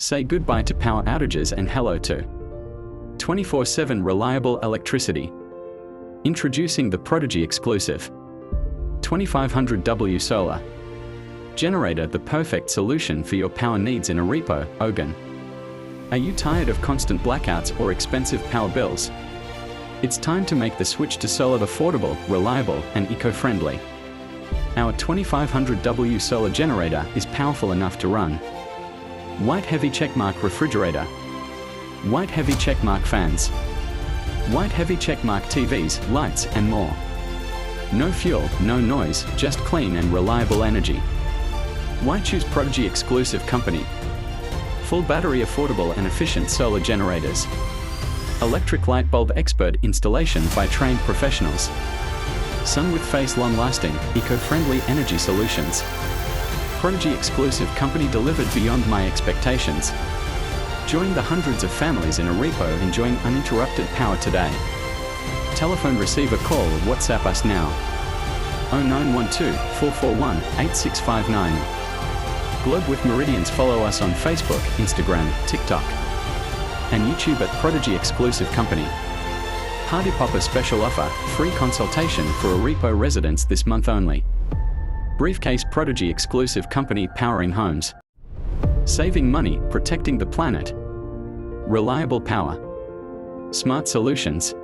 Say goodbye to power outages and hello to 24/7 reliable electricity. Introducing the Prodigy exclusive 2500W solar generator, the perfect solution for your power needs in Arepko, Ogun. Are you tired of constant blackouts or expensive power bills? It's time to make the switch to solar affordable, reliable, and eco-friendly. Our 2500W solar generator is powerful enough to run white heavy checkmark refrigerator, white heavy checkmark fans, white heavy checkmark TVs, lights, and more. No fuel, no noise, just clean and reliable energy. Why choose Prodigy exclusive company? Full battery affordable and efficient solar generators. Electric light bulb expert installation by trained professionals. Sun with face long-lasting, eco-friendly energy solutions. Prodigy exclusive company delivered beyond my expectations. Join the hundreds of families in Arepko enjoying uninterrupted power today. Telephone, receive a call or WhatsApp us now. 0912 441 8659. Globe with Meridians. Follow us on Facebook, Instagram, TikTok, and YouTube at Prodigy exclusive company. Party Popper special offer, free consultation for Arepko residents this month only. Briefcase, Prodigy exclusive company, powering homes. Saving money, protecting the planet. Reliable power. Smart solutions.